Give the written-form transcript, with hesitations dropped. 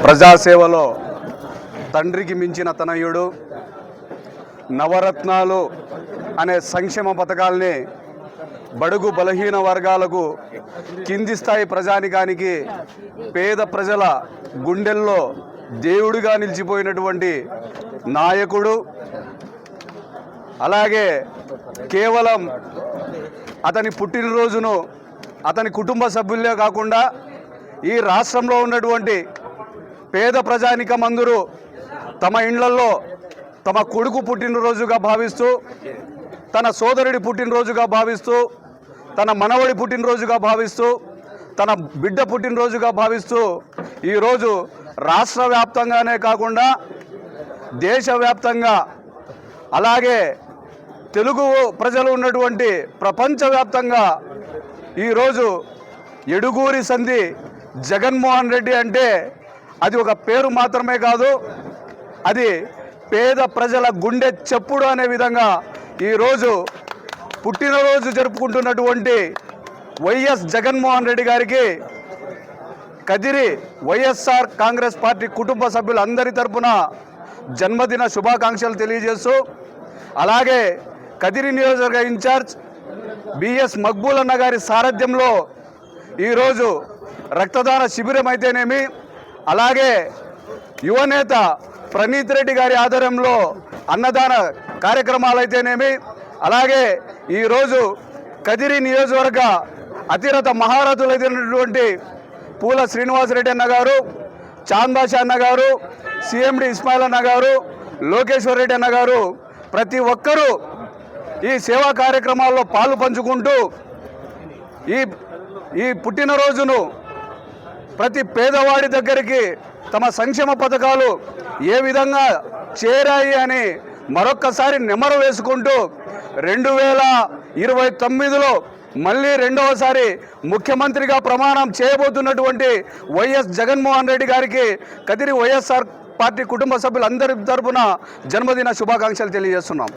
ప్రజాసేవలో తండ్రికి మించిన తనయుడు, నవరత్నాలు అనే సంక్షేమ పథకాల్ని బడుగు బలహీన వర్గాలకు, కింది స్థాయి ప్రజానికానికి, పేద ప్రజల గుండెల్లో దేవుడిగా నిలిచిపోయినటువంటి నాయకుడు. అలాగే కేవలం అతని పుట్టినరోజును అతని కుటుంబ సభ్యులే కాకుండా ఈ రాష్ట్రంలో ఉన్నటువంటి పేద ప్రజానికమందరూ తమ ఇండ్లలో తమ కొడుకు పుట్టినరోజుగా భావిస్తూ, తన సోదరుడి పుట్టినరోజుగా భావిస్తూ, తన మనవడి పుట్టినరోజుగా భావిస్తూ, తన బిడ్డ పుట్టినరోజుగా భావిస్తూ ఈరోజు రాష్ట్ర వ్యాప్తంగానే కాకుండా దేశవ్యాప్తంగా, అలాగే తెలుగు ప్రజలు ఉన్నటువంటి ప్రపంచవ్యాప్తంగా ఈరోజు ఎడుగూరి సంధి జగన్మోహన్ రెడ్డి అంటే అది ఒక పేరు మాత్రమే కాదు, అది పేద ప్రజల గుండె చప్పుడు అనే విధంగా ఈరోజు పుట్టినరోజు జరుపుకుంటున్నటువంటి వైఎస్ జగన్మోహన్ రెడ్డి గారికి కదిరి వైఎస్ఆర్ కాంగ్రెస్ పార్టీ కుటుంబ సభ్యులందరి తరపున జన్మదిన శుభాకాంక్షలు తెలియజేస్తూ, అలాగే కదిరి నియోజకవర్గ ఇన్ఛార్జ్ బిఎస్ మక్బూల్ అన్న గారి సారథ్యంలో ఈరోజు రక్తదాన శిబిరం అయితేనేమి, అలాగే యువనేత ప్రణీత్ రెడ్డి గారి ఆధ్వర్యంలో అన్నదాన కార్యక్రమాలు అయితేనేమి, అలాగే ఈరోజు కదిరి నియోజకవర్గ అతిరథ మహారథులైనటువంటి పూల శ్రీనివాసరెడ్డి అన్న గారు, చాందాషా అన్న గారు, సిఎండి ఇస్మాయిల్ అన్న గారు, లోకేశ్వర్ రెడ్డి అన్న గారు ప్రతి ఒక్కరూ ఈ సేవా కార్యక్రమాల్లో పాలు పంచుకుంటూ ఈ పుట్టినరోజును ప్రతి పేదవాడి దగ్గరికి తమ సంక్షేమ పథకాలు ఏ విధంగా చేరాయి అని మరొక్కసారి నెమరు వేసుకుంటూ 2029లో మళ్ళీ రెండవసారి ముఖ్యమంత్రిగా ప్రమాణం చేయబోతున్నటువంటి వైఎస్ జగన్మోహన్ రెడ్డి గారికి కదిరి వైఎస్ఆర్ పార్టీ కుటుంబ సభ్యులందరి తరపున జన్మదిన శుభాకాంక్షలు తెలియజేస్తున్నాం.